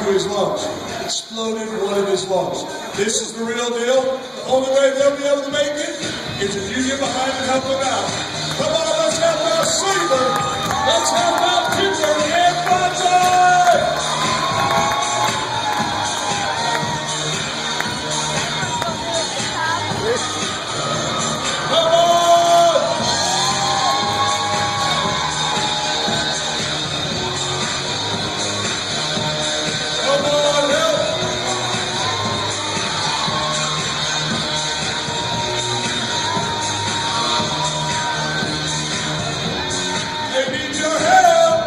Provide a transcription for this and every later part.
to his lungs. Exploded one of his lungs. This is the real deal. The only way they'll be able to make it is if you get behind and help them out. Come on, let's help out Saber. Let's help out Timber and Bonsai. Come on! Come on, help! They need your help!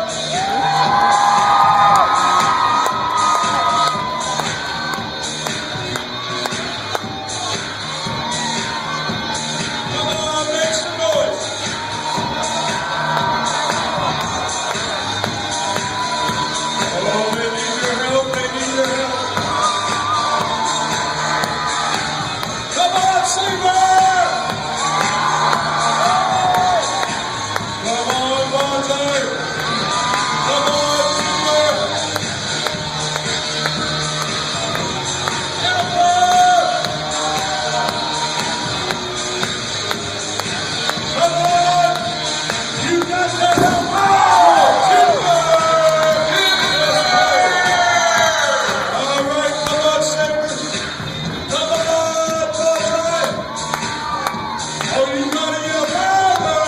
Come on, make some noise! Oh, they need your help, they need your help! Come on, Saber! Come on, Bonsai! Come on, Timber! Help her! Come on! You got to help out! Timber! All right, come on, Saber! Come on, Bonsai! Oh, you gotta yell louder!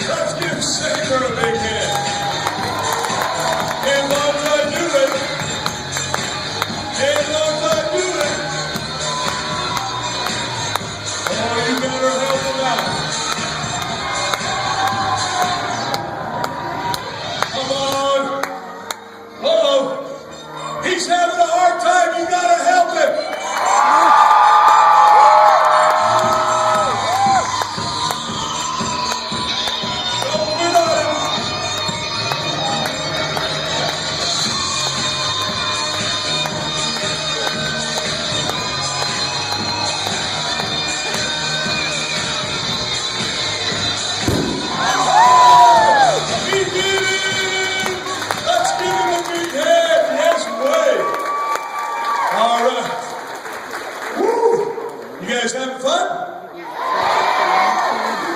Let's give Saber a big hand. Can't Bonsai do it? Can't Bonsai do it? Oh, you better help him out. Come on. Uh-oh. He's having a hard time. You gotta help him. Don't quit on him. He did it! Let's give him a big hand. Yes, way. All right. Woo! You guys having fun?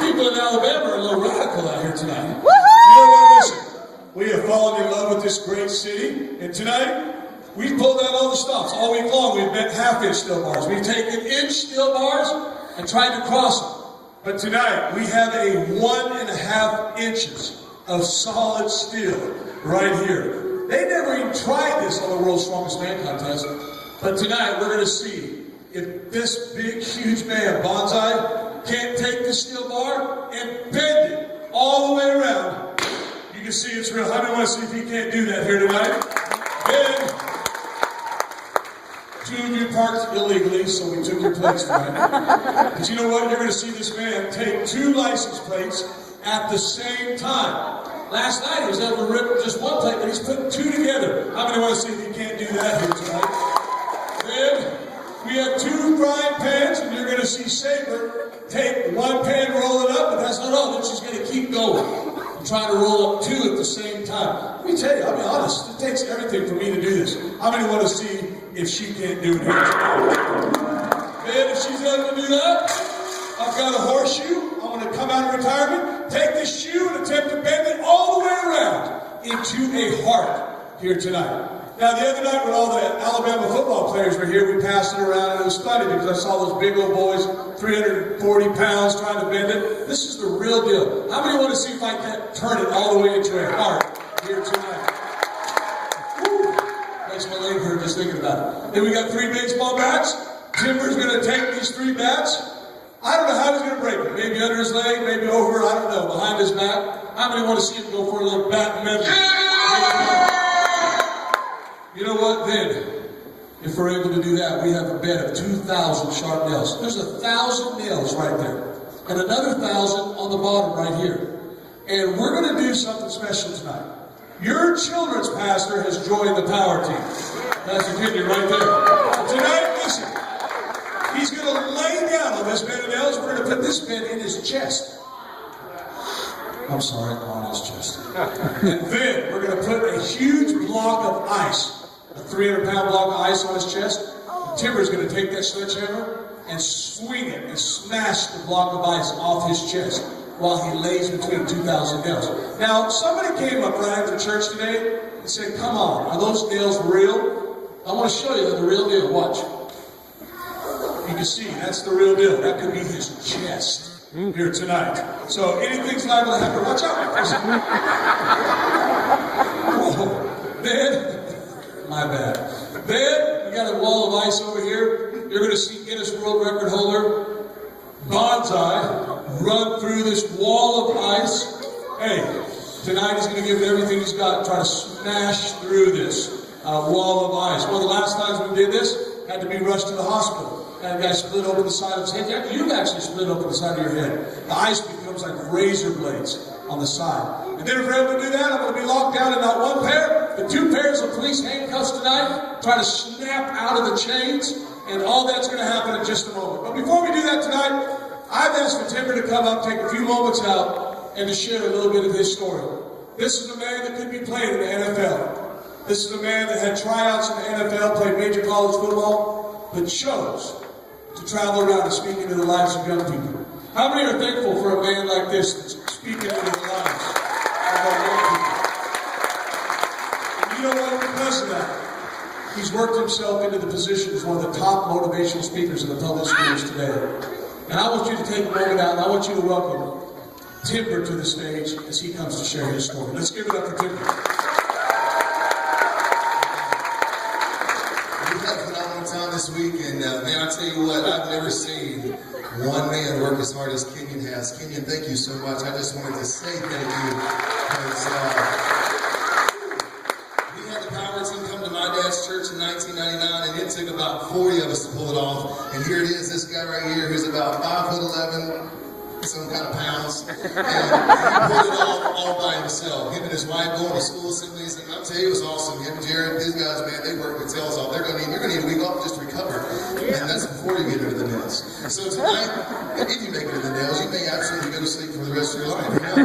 People in Alabama are a little radical out here tonight. You know what? Listen, we have fallen in love with this great city, and tonight we've pulled out all the stops. All week long, we've bent half-inch still bars. We've taken inch still bars and tried to cross them. But tonight, we have a 1.5 inches of solid steel right here. They never even tried this on the World's Strongest Man contest. But tonight, we're going to see if this big, huge man, Bonsai, can't take the steel bar and bend it all the way around. You can see it's real. I want to see if he can't do that here tonight. Then, two of you parked illegally, so we took your plates tonight. But you know what? You're going to see this man take 2 license plates at the same time. Last night he was able to rip just 1 plate, but he's putting 2 together. How many want to see if he can't do that here tonight? Then we have 2 frying pans, and you're going to see Saber take 1 pan, roll it up, but that's not all. Then she's going to keep going and trying to roll up 2 at the same time. Let me tell you, I'll be honest, it takes everything for me to do this. How many want to see if she can't do it here? And if she's able to do that, I've got a horseshoe. I'm going to come out of retirement, take this shoe and attempt to bend it all the way around into a heart here tonight. Now, the other night when all the Alabama football players were here, we passed it around, and it was funny because I saw those big old boys, 340 pounds, trying to bend it. This is the real deal. How many want to see if I can turn it all the way into a heart here tonight? Woo. Makes my leg hurt just thinking about it. Then we got 3 baseball bats. Timber's going to take these 3 bats. I don't know how he's going to break it. Maybe under his leg, maybe over, I don't know, behind his back. How many want to see him go for a little bat medley? You know what, then, if we're able to do that, we have a bed of 2,000 sharp nails. There's 1,000 nails right there, and another 1,000 on the bottom right here. And we're going to do something special tonight. Your children's pastor has joined the power team. That's a kidney right there. Tonight, listen, he's going to lay down on this bed of nails. We're going to put this bed in his chest. I'm sorry, on his chest. And then we're going to put a huge block of ice, a 300-pound block of ice on his chest. Timber's going to take that sledgehammer and swing it and smash the block of ice off his chest while he lays between 2,000 nails. Now, somebody came up right after church today and said, come on, are those nails real? I want to show you the real deal. Watch. You can see, that's the real deal. That could be his chest here tonight. So anything's liable to happen. Watch out. Oh, Ben, my bad. Ben, we got a wall of ice over here. You're going to see Guinness World Record holder Bonsai run through this wall of ice. Hey, tonight he's going to give it everything he's got, try to smash through this wall of ice. One of the last times we did this, had to be rushed to the hospital. Had a guy split open the side of his head. Yeah, you actually split open the side of your head. The ice becomes like razor blades on the side. And then if we're able to do that, I'm going to be locked down in not one pair, but 2 pairs of police handcuffs tonight, trying to snap out of the chains, and all that's going to happen in just a moment. But before we do that tonight, I've asked for Timber to come up, take a few moments out, and to share a little bit of his story. This is a man that could be played in the NFL. This is a man that had tryouts in the NFL, played major college football, but chose to travel around and speak into the lives of young people. How many are thankful for a man like this that's speaking into the lives of our young people? And you know what? Because of that, he's worked himself into the position as one of the top motivational speakers in the public schools today. And I want you to take a moment out, and I want you to welcome Timber to the stage as he comes to share his story. Let's give it up for Timber. This week, and man, I tell you what, I've never seen one man work as hard as Kenyon has. Kenyon, thank you so much. I just wanted to say thank you because we had the power team come to my dad's church in 1999, and it took about 40 of us to pull it off. And here it is, this guy right here who's about 5'11", some kind of pounds, and he pulled it off all by himself. Him and his wife going to school assemblies, and I'll tell you, it was awesome. Him and Jared, these guys, man, they work their tails off. You're gonna need a week off just to recover, and that's before you get into the nails. So tonight, if you make it into the nails, you may absolutely go to sleep for the rest of your life. Who knows?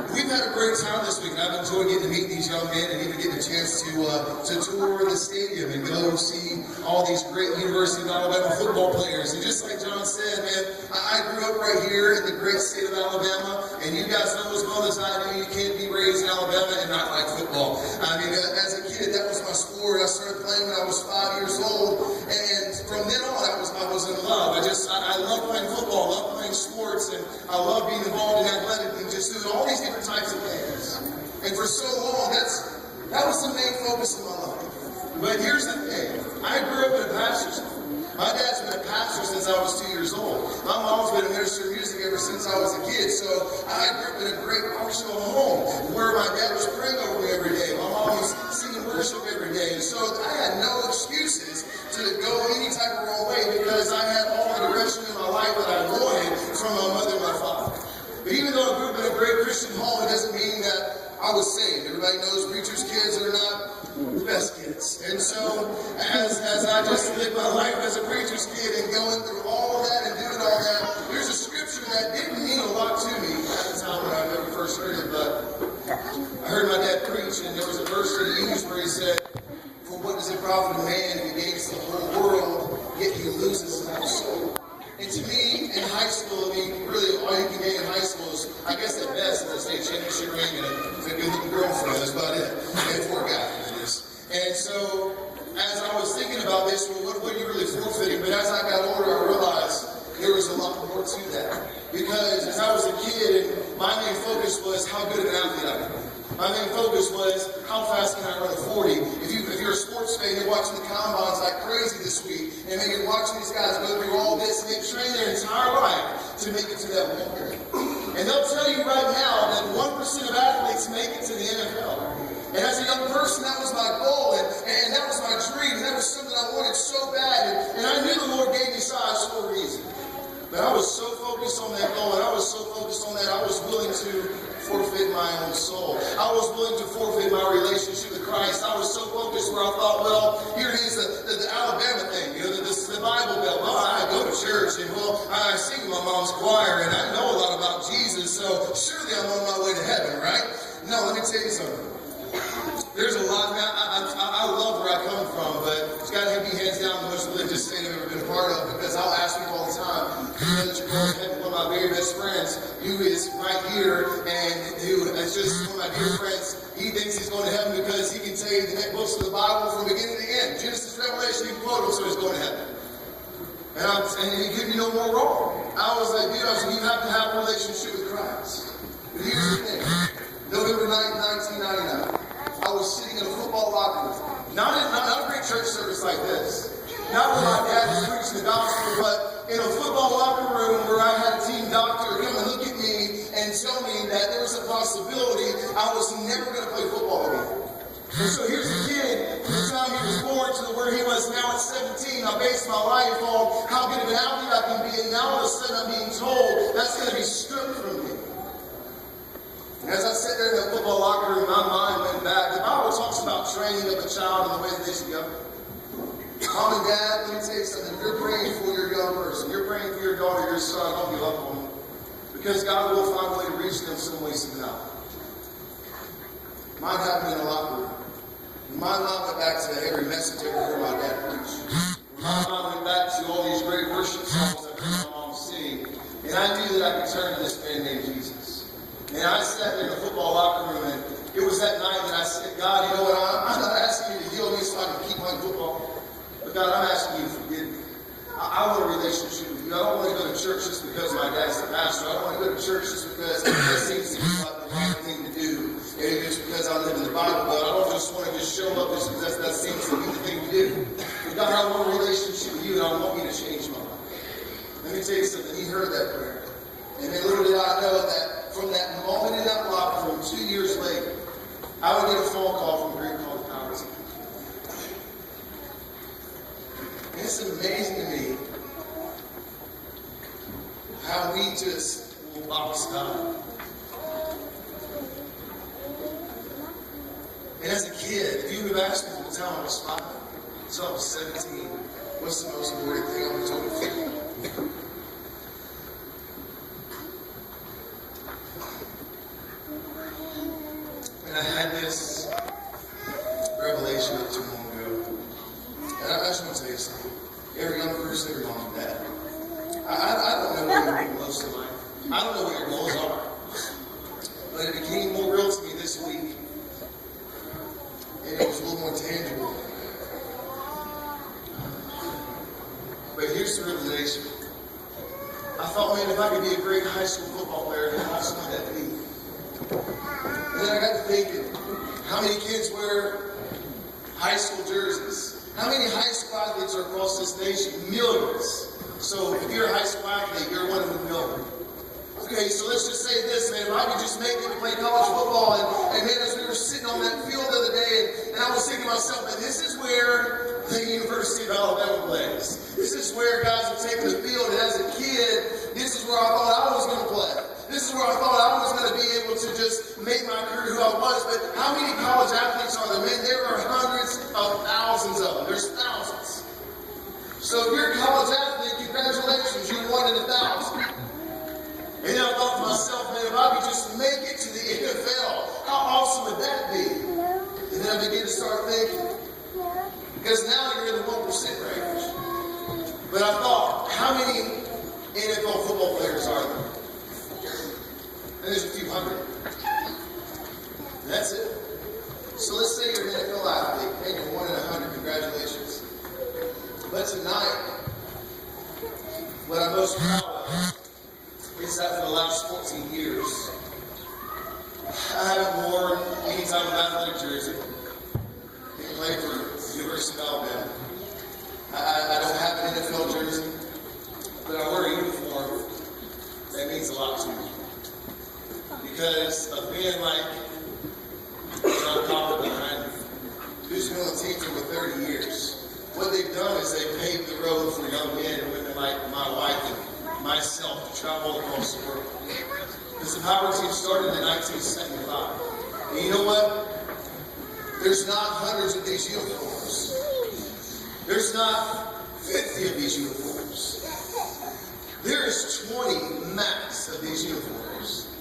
But we've had a great time this week, and I've enjoyed getting to meet these young men and even getting a chance to tour the stadium and go see all these great University of Alabama football players. And just like John said, man, I grew up right here in the great state of Alabama, and you guys know as well as I do, you can't be raised in Alabama and not like football. I mean, as a kid, that was my sport. I started playing when I was 5 years old, and from then on, I was in love. I love playing football, I love playing sports, and I love being involved in athletics and just doing all these different types of things. And for so long, that was the main focus of my life. But here's the thing, I grew up in a pastor's home. My dad's been a pastor since I was 2 years old. My mom's been a minister of music ever since I was a kid. So I grew up in a great functional home where my dad was praying over me every day. My mom was singing worship every day. And so I had no excuses to go any type of wrong way because I had all the direction in my life that I wanted from my mother and my father. But even though I grew up in a great Christian home, it doesn't mean that I was saved. Everybody knows preachers' kids are not the best kids. And so, as I just lived my life as a preacher's kid and going through all of that and doing all that, there's a scripture that didn't mean a lot to me at the time when I ever first heard it, but I heard my dad preach, and there was a verse that he used where he said, "For what does it profit a man if he gains the whole world, yet he loses his own soul?" And to me, in high school, I mean, really all you can gain in high school is, I guess at best, a state championship ring and a good-looking girlfriend. That's about it. And for a guy. And so, as I was thinking about this, well, what are you really forfeiting? But as I got older, I realized there was a lot more to that. Because as I was a kid, and my main focus was how good of an athlete I could be. My main focus was how fast can I run a 40. If you're a sports fan, you're watching the combines like crazy this week, and then you're watching these guys go through all this, and they've trained their entire life to make it to that one period. And they'll tell you right now that 1% of athletes make it to the NFL. And as a young person, that was my goal, and that was my dream, and that was something I wanted so bad, and I knew the Lord gave me size for a reason. But I was so focused on that goal, and I was so focused on that, I was willing to forfeit my own soul. I was willing to forfeit my relationship with Christ. I was so focused where I thought, well, here it is, the Alabama thing, the Bible Belt. Well, I go to church, and well, I sing in my mom's choir, and I know a lot about Jesus, so surely I'm on my way to heaven, right? No, let me tell you something. There's a lot, man. I love where I come from, but it's got to be hands down the most religious state I've ever been a part of, because I'll ask people all the time, you know that you're going to heaven? One of my very best friends, who is right here, and who is just one of my dear friends, he thinks he's going to heaven because he can tell you the books of the Bible from beginning to end. Genesis, Revelation, he can quote them, so he's going to heaven. And he could be no more wrong. I was like, dude, you have to have a relationship with Christ. But here's the thing. November 9th, 1999. I was sitting in a football locker room. Not a great church service like this. Not where my dad was preaching the gospel, but in a football locker room where I had a team doctor come and look at me and tell me that there was a possibility I was never going to play football again. And so here's a kid, from the time he was born to where he was now at 17, I based my life on how good of an athlete I can be, and now all of a sudden I'm being told that's going to be stripped from me. And as I sat there in the football locker room, my mind went back. The Bible talks about training up a child in the way that they should go. Mom and Dad, let me tell you something. If you're praying for your young person, you're praying for your daughter, your son, don't give up on them. Because God will find a way to reach them some way, somehow. Mine happened in a locker room. My mind went back to every message I ever heard my dad preach. My mind went back to all these great worship songs I heard my mom sing. And I knew that I could turn to this man named Jesus. And I sat there in the football locker room, and it was that night that I said, God, you know what, I'm not asking you to heal me so I can keep playing football. But God, I'm asking you to forgive me. I want a relationship with you. I don't want to go to church just because my dad's the pastor. I don't want to go to church just because that seems to be like the right thing to do. And just because I live in the Bible Belt. I don't just want to just show up just because that seems to be the thing to do. But God, I want a relationship with you, and I want you to change my life. Let me tell you something. He heard that prayer. And then little did I know that from that moment in that locker room, 2 years later, I would get a phone call from a group called Power Team. And it's amazing to me how we just will box God. And as a kid, if you would have asked me at the time I was 5, so I was 17, what's the most important thing I would have told you? I had this revelation not too long ago. And I just want to tell you something. Every young person, every mom and dad. I don't know what your goals in life. I don't know what your goals are. But it became more real to me this week. And it was a little more tangible. But here's the revelation. I thought, man, if I could be a great high school football player, how awesome would that be? And then I got to thinking, how many kids wear high school jerseys? How many high school athletes are across this nation? Millions. So if you're a high school athlete, you're one of the million. Okay, so let's just say this, man. If I could just make it to play college football, and man, as we were sitting on that field the other day, and I was thinking to myself, man, this is where the University of Alabama plays. This is where guys would take the field, and as a kid, this is where I thought I was going to play. This is where I thought I was going to be able to just make my career who I was. But how many college athletes are there? Man, there are hundreds of thousands of them. There's thousands. So if you're a college athlete, congratulations, you're 1 in 1,000. And then I thought to myself, man, if I could just make it to the NFL, how awesome would that be? And then I began to start thinking. Because now you're in the 1% range. But I thought, how many NFL football players are there? And there's a few hundred. And that's it. So let's say you're an NFL athlete, and you're 1 in 100. Congratulations. But tonight, what I'm most proud of is that for the last 14 years, I haven't worn any type of athletic jersey. I played for the University of Alabama. I don't have an NFL jersey, but I wear a uniform that means a lot to me. Because a man like John Cochran behind me, who's been on the team for 30 years, what they've done is they've paved the road for young men and women like my wife and myself to travel across the world. Because This Power Team started in 1975. And you know what? There's not hundreds of these uniforms. There's not 50 of these uniforms. There is 20 max of these uniforms.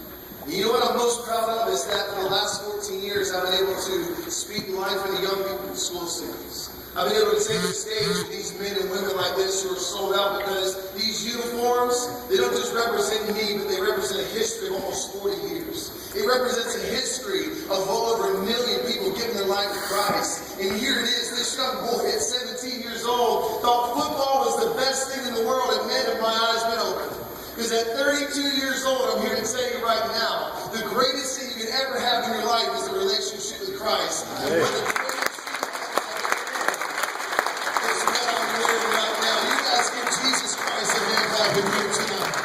And you know what I'm most proud of is that for the last 14 years I've been able to speak life into young people in school cities. I've been able to take the stage with these men and women like this who are sold out because these uniforms, they don't just represent me, but they represent a history of almost 40 years. It represents a history of well over 1 million people giving their life to Christ. And here it is, this young boy at 17 years old thought football was the best thing in the world, and man, have my eyes been open. Because at 32 years old, I'm here to tell you right now, the greatest thing you can ever have in your life is a relationship with Christ. And one of the greatest is what I'm wearing right now. You guys give Jesus Christ a hand clap with me tonight.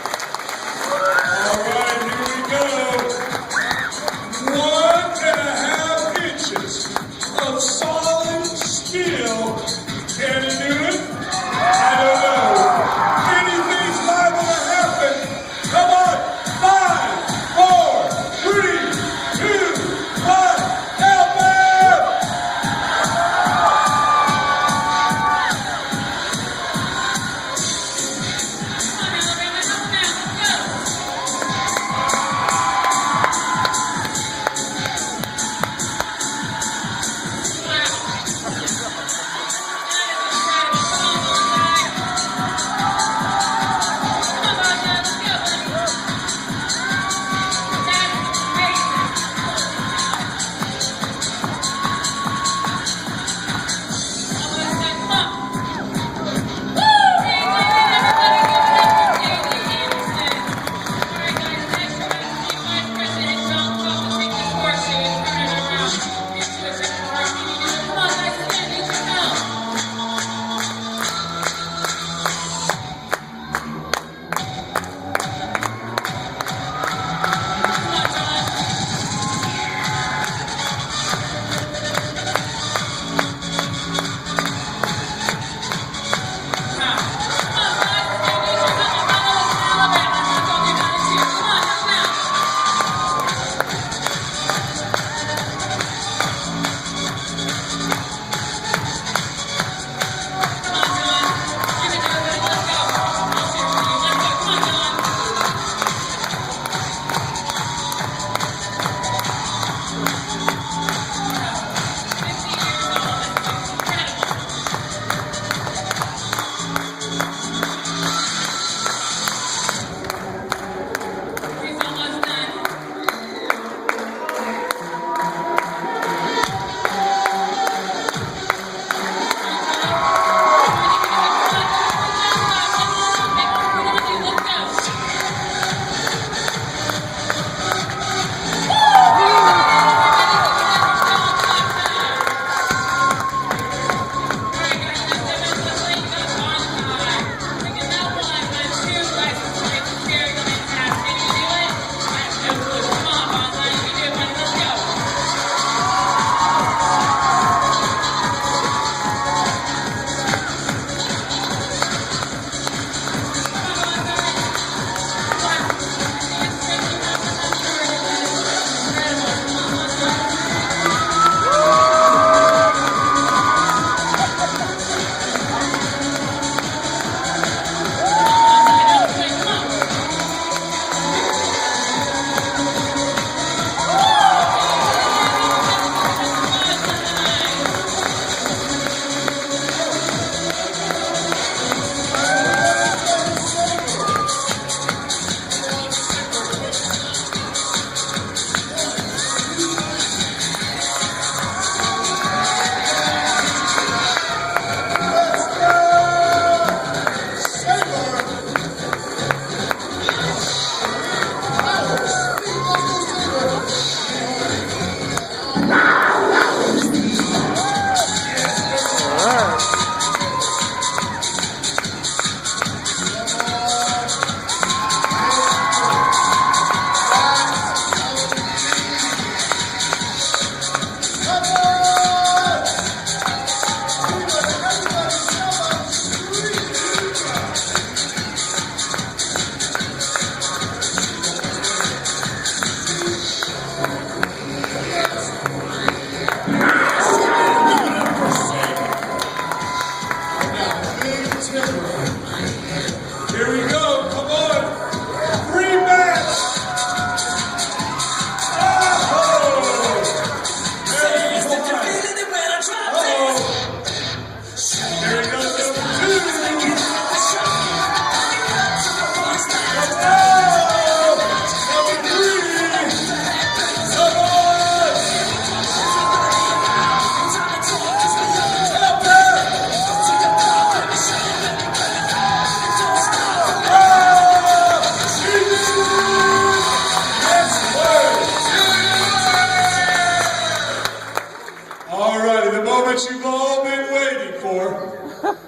All right, here we go. 1.5 inches of solid steel. Can he do it? I don't know. Anything's liable to happen. Come on. 5, 4, 3, 2, 1. Help him!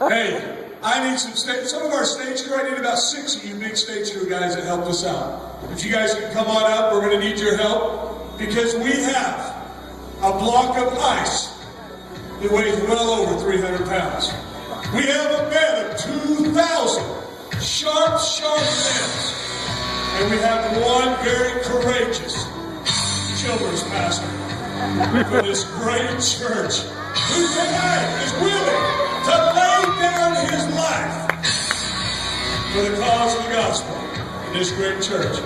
Hey, I need some of our stage crew. I need about 6 of you big stage crew guys that helped us out. If you guys can come on up, we're going to need your help because we have a block of ice that weighs well over 300 pounds. We have a bed of 2,000 sharp nails. And we have one very courageous children's pastor for this great church who tonight is willing to lay down his life for the cause of the gospel in this great church.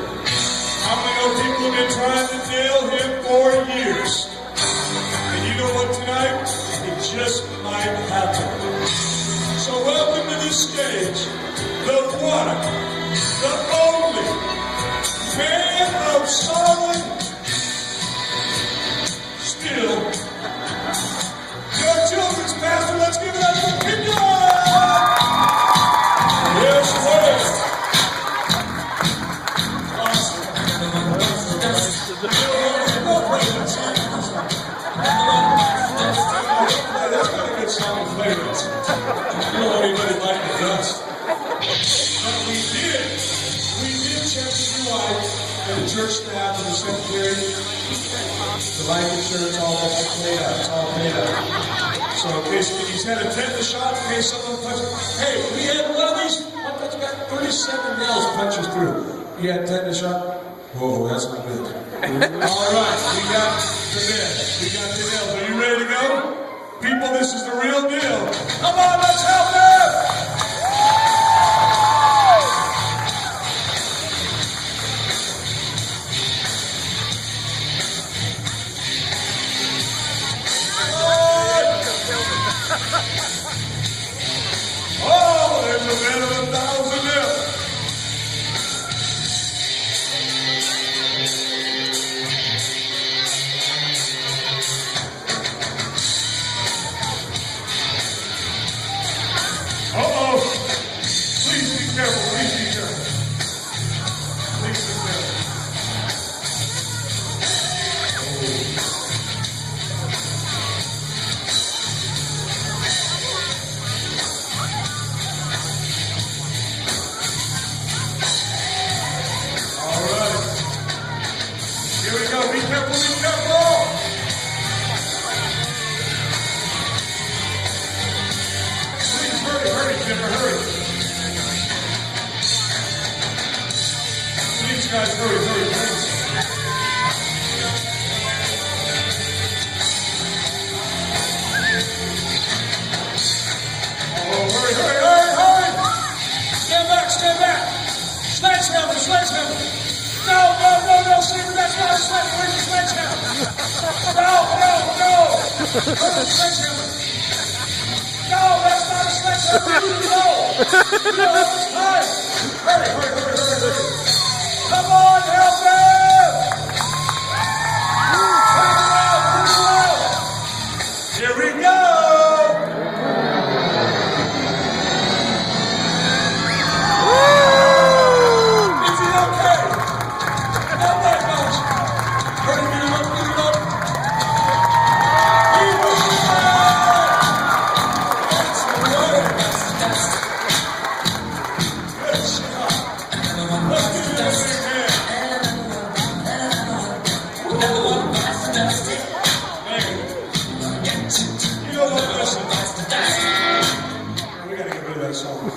How many know people have been trying to nail him for years? And you know what tonight? It just might happen. So welcome to this stage, the one, the only man of solid steel, your children's pastor. Let's give it up for Kenya! Yes, sir. That's not a good song to play with. You don't want anybody like the dust. But we did check the life and the church staff and the secretary, the life insurance, all that's paid out. It's all paid out. So in case he's had a tetanus shot, in case someone punches. Hey, we had one of these. One got 37 nails punches through. You had a tetanus shot? Whoa, that's not good. All right, we got the nails. We got the nails. Are you ready to go? People, this is the real deal. Come on, let's help them! Oh, there's a man of 1,000 nails. Uh-oh. Please be careful. Please be careful. Please be careful. All right. Here we go. Be careful. Be careful. Hurry, Kimber, hurry. Please, guys, hurry, please. Oh, hurry. Stand back. Sledgehammer. No, Stephen, that's not a sledgehammer. Where's the sledgehammer? No. Sledgehammer. No, that's not a sledgehammer. No, it's time. Hurry. Come on, help them. Here we go. Is it okay? Not that much. Hurry, get him up.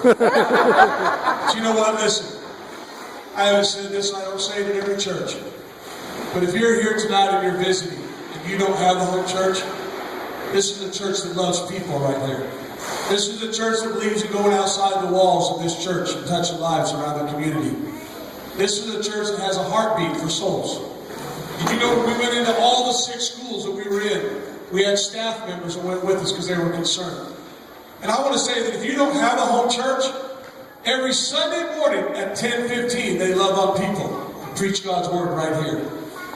But you know what? Listen, I haven't said this, I don't say it in every church. But if you're here tonight and you're visiting and you don't have the home church, this is a church that loves people right here. This is a church that believes in going outside the walls of this church and touching lives around the community. This is a church that has a heartbeat for souls. Did you know when we went into all the 6 schools that we were in, we had staff members that went with us because they were concerned. And I want to say that if you don't have a home church, every Sunday morning at 10:15, they love on people and preach God's word right here.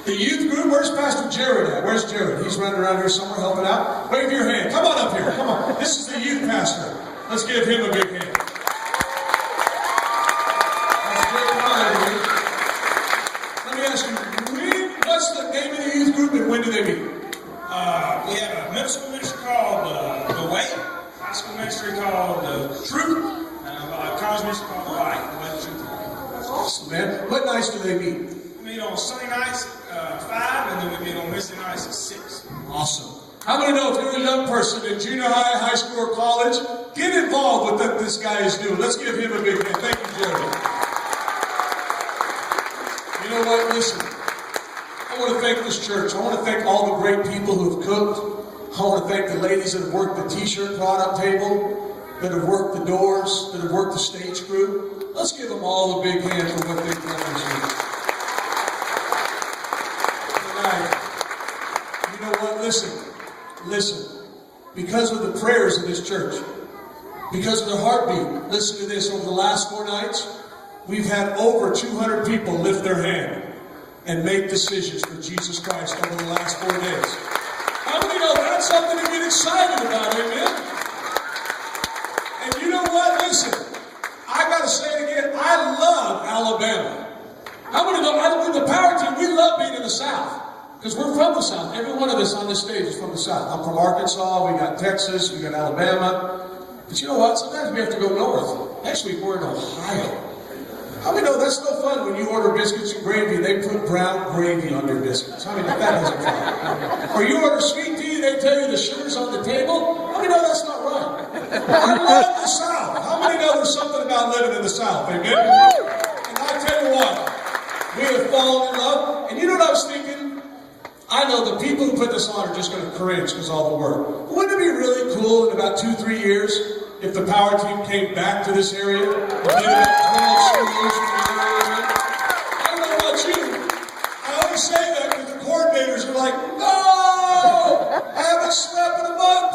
The youth group, where's Pastor Jared at? Where's Jared? He's running around here somewhere helping out. Wave your hand. Come on up here. Come on. This is the youth pastor. Let's give him a big hand. That's great. Come on over here. Let me ask you, what's the name of the youth group and when do they meet? We have a middle school ministry called The Way. high school ministry called The Truth, a college ministry called The Light. Awesome, man. What nights do they meet? We meet on Sunday nights at 5, and then we meet on Wednesday nights at 6. Awesome. How many know if you're a young person in junior high, high school, or college, get involved with what this guy is doing. Let's give him a big hand. Thank you, Jeremy. You know what? Listen, I want to thank this church. I want to thank all the great people who have cooked. I want to thank the ladies that have worked the t-shirt product table, that have worked the doors, that have worked the stage crew. Let's give them all a big hand for what they've done this week. Tonight, you know what? Listen. Because of the prayers of this church, because of the heartbeat, listen to this, over the last 4 nights, we've had over 200 people lift their hand and make decisions for Jesus Christ over the last 4 days. How many know that's something to get excited about, amen? And you know what? Listen, I gotta say it again, I love Alabama. How many know, with the power team, we love being in the South. Because we're from the South. Every one of us on this stage is from the South. I'm from Arkansas, we got Texas, we got Alabama. But you know what? Sometimes we have to go north. Next week we're in Ohio. How many know that's no fun when you order biscuits and gravy and they put brown gravy on your biscuits? How many know that isn't fun? Or you order sweet tea, they tell you the sugar's on the table? How many know that's not right? I love the South. How many know there's something about living in the South? Amen? And I tell you what, we have fallen in love. And you know what I was thinking? I know the people who put this on are just going to cringe because of all the work. But wouldn't it be really cool in about 2-3 years if the power team came back to this area and did about 12 schools from the area? I don't know about you. I always say that because the coordinators are like, no! I haven't slept in a month!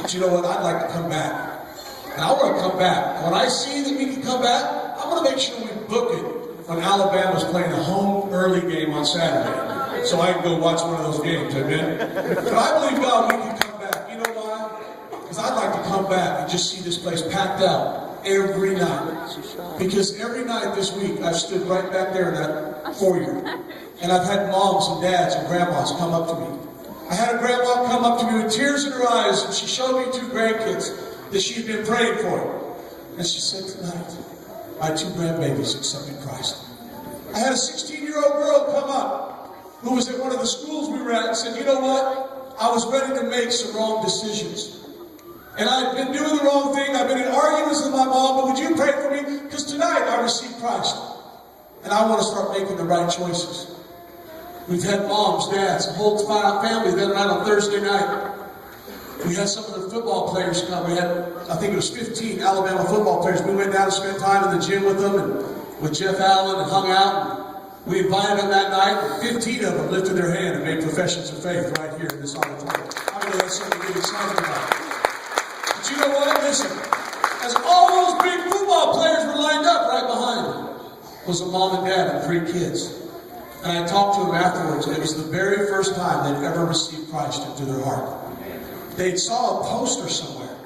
But you know what? I'd like to come back. And I want to come back. When I see that we can come back, I want to make sure we book it when Alabama's playing a home early game on Saturday. So I can go watch one of those games, amen? But I believe God, we can come back. You know why? Because I'd like to come back and just see this place packed out every night. Because every night this week, I've stood right back there in that foyer. And I've had moms and dads and grandmas come up to me. I had a grandma come up to me with tears in her eyes, and she showed me 2 grandkids that she'd been praying for. And she said, tonight, my 2 grandbabies accepted Christ. I had a 16-year-old girl come up who was at one of the schools we were at and said, you know what? I was ready to make some wrong decisions. And I've been doing the wrong thing. I've been in arguments with my mom, but would you pray for me? Because tonight I received Christ. And I want to start making the right choices. We've had moms, dads, a whole family the other night on Thursday night. We had some of the football players come. We had, I think it was 15 Alabama football players. We went down and spent time in the gym with them and with Jeff Allen and hung out. We invited them that night, and 15 of them lifted their hand and made professions of faith right here in this auditorium. I mean, that's something to get excited about. But you know what? Listen, as all those big football players were lined up right behind me, was a mom and dad and 3 kids. And I talked to them afterwards, and it was the very first time they'd ever received Christ into their heart. They saw a poster somewhere.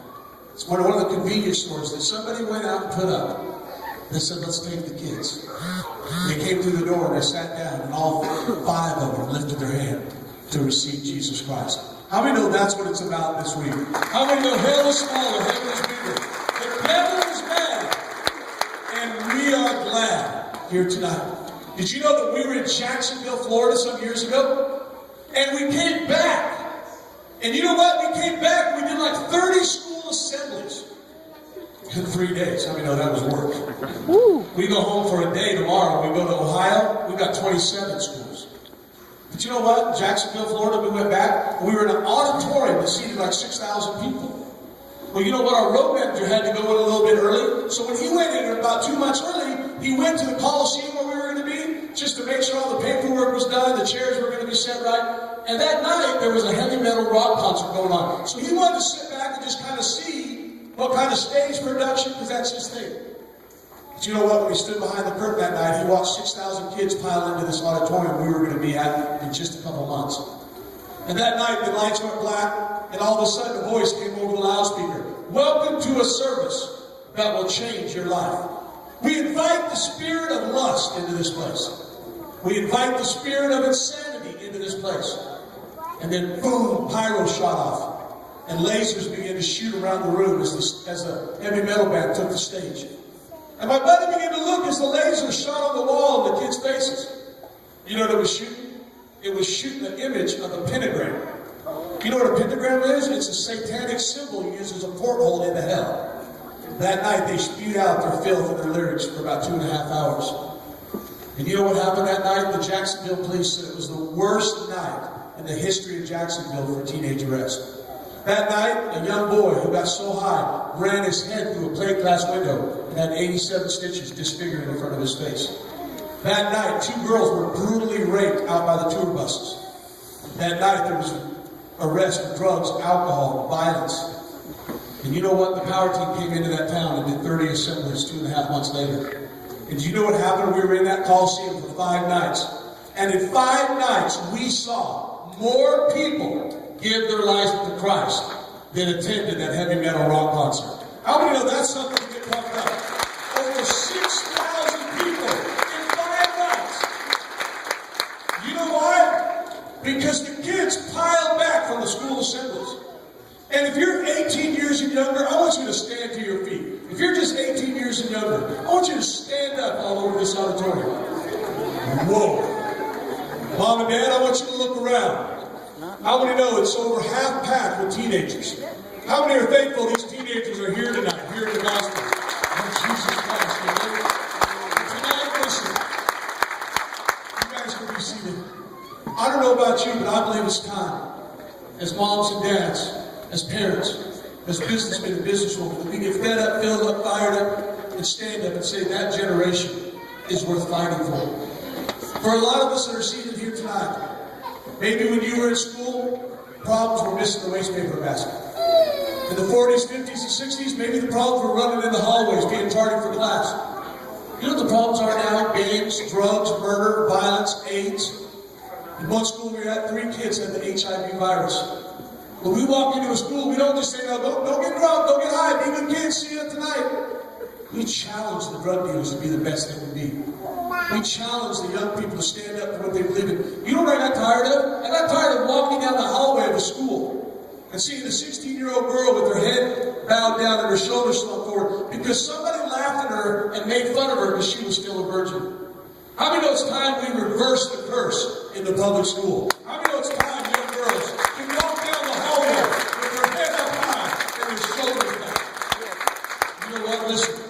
It's one of the convenience stores that somebody went out and put up. They said, let's take the kids. They came through the door and they sat down, and all 5 of them lifted their hand to receive Jesus Christ. How many know that's what it's about this week? How many know hell is small and heaven is bigger? The devil is mad, and we are glad here tonight. Did you know that we were in Jacksonville, Florida some years ago? And we came back. And you know what? We came back, we did like 30 school assemblies. In 3 days. How many know that was work? We go home for a day tomorrow. We go to Ohio. We've got 27 schools. But you know what? Jacksonville, Florida, we went back. We were in an auditorium that seated like 6,000 people. Well, you know what? Our road manager had to go in a little bit early. So when he went in about 2 months early, he went to the Coliseum where we were going to be just to make sure all the paperwork was done, the chairs were going to be set right. And that night, there was a heavy metal rock concert going on. So he wanted to sit back and just kind of see what kind of stage production, because that's his thing. But you know what? When he stood behind the curtain that night, he watched 6,000 kids pile into this auditorium we were going to be at in just a couple months. And that night, the lights went black, and all of a sudden, a voice came over the loudspeaker. Welcome to a service that will change your life. We invite the spirit of lust into this place. We invite the spirit of insanity into this place. And then, boom, pyro shot off. and lasers began to shoot around the room as the heavy metal band took the stage. And my buddy began to look as the laser shot on the wall in the kids' faces. You know what it was shooting? It was shooting an image of a pentagram. You know what a pentagram is? It's a satanic symbol used as a porthole into hell. That night they spewed out their filth and their lyrics for about 2.5 hours. And you know what happened that night? The Jacksonville police said it was the worst night in the history of Jacksonville for teenage arrest. That night, a young boy who got so high ran his head through a plate glass window and had 87 stitches disfigured in front of his face. That night, 2 girls were brutally raped out by the tour buses. That night, there was arrest for drugs, alcohol, violence. And you know what? The power team came into that town and did 30 assemblies 2.5 months later. And do you know what happened? We were in that Coliseum for 5 nights. And in 5 nights, we saw more people give their lives to Christ than attended that heavy metal rock concert. How many know that's something to get pumped up? Over 6,000 people in 5 nights. You know why? Because the kids piled back from the school assemblies. And if you're 18 years and younger, I want you to stand to your feet. If you're just 18 years and younger, I want you to stand up all over this auditorium. Whoa. Mom and Dad, I want you to look around. How many know it's over half packed with teenagers? How many are thankful these teenagers are here tonight, hearing the gospel of Jesus Christ? Amen? Tonight, listen, you guys can be seated. I don't know about you, but I believe it's time, as moms and dads, as parents, as businessmen and businesswomen, that we get fed up, filled up, fired up, and stand up and say that generation is worth fighting for. For a lot of us that are seated here tonight, maybe when you were in school, problems were missing the waste paper basket. In the 40s, 50s, and 60s, maybe the problems were running in the hallways, being tardy for class. You know what the problems are now? Gangs, drugs, murder, violence, AIDS. In one school we were at, 3 kids had the HIV virus. When we walk into a school, we don't just say, no, don't get drunk, don't get high, be good kids, see you tonight. We challenge the drug dealers to be the best they can be. We challenge the young people to stand up for what they believe in. You know what I got tired of? I got tired of walking down the hallway of a school and seeing a 16-year-old girl with her head bowed down and her shoulders slumped forward because somebody laughed at her and made fun of her because she was still a virgin. How many know it's time we reverse the curse in the public school? How many know it's time young girls can walk down the hallway with their head up high and their shoulders back? You know what? Listen.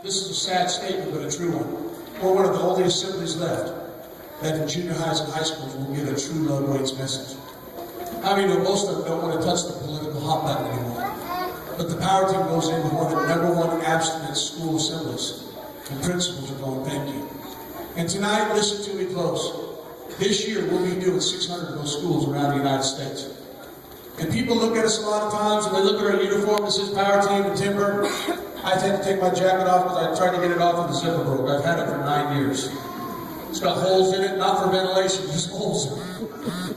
This is a sad statement, but a true one. We're one of the only assemblies left that in junior highs and high schools will get a true love waits message. I mean, most of them don't want to touch the political hot button anymore. But the power team goes in with one of the #1 abstinence school assemblies. And principals are going, thank you. And tonight, listen to me close. This year, we'll be doing 600 of those schools around the United States. And people look at us a lot of times, and they look at our uniform that says power team and timber. I tend to take my jacket off because I tried to get it off and the zipper broke. I've had it for 9 years. It's got holes in it, not for ventilation, just holes in it.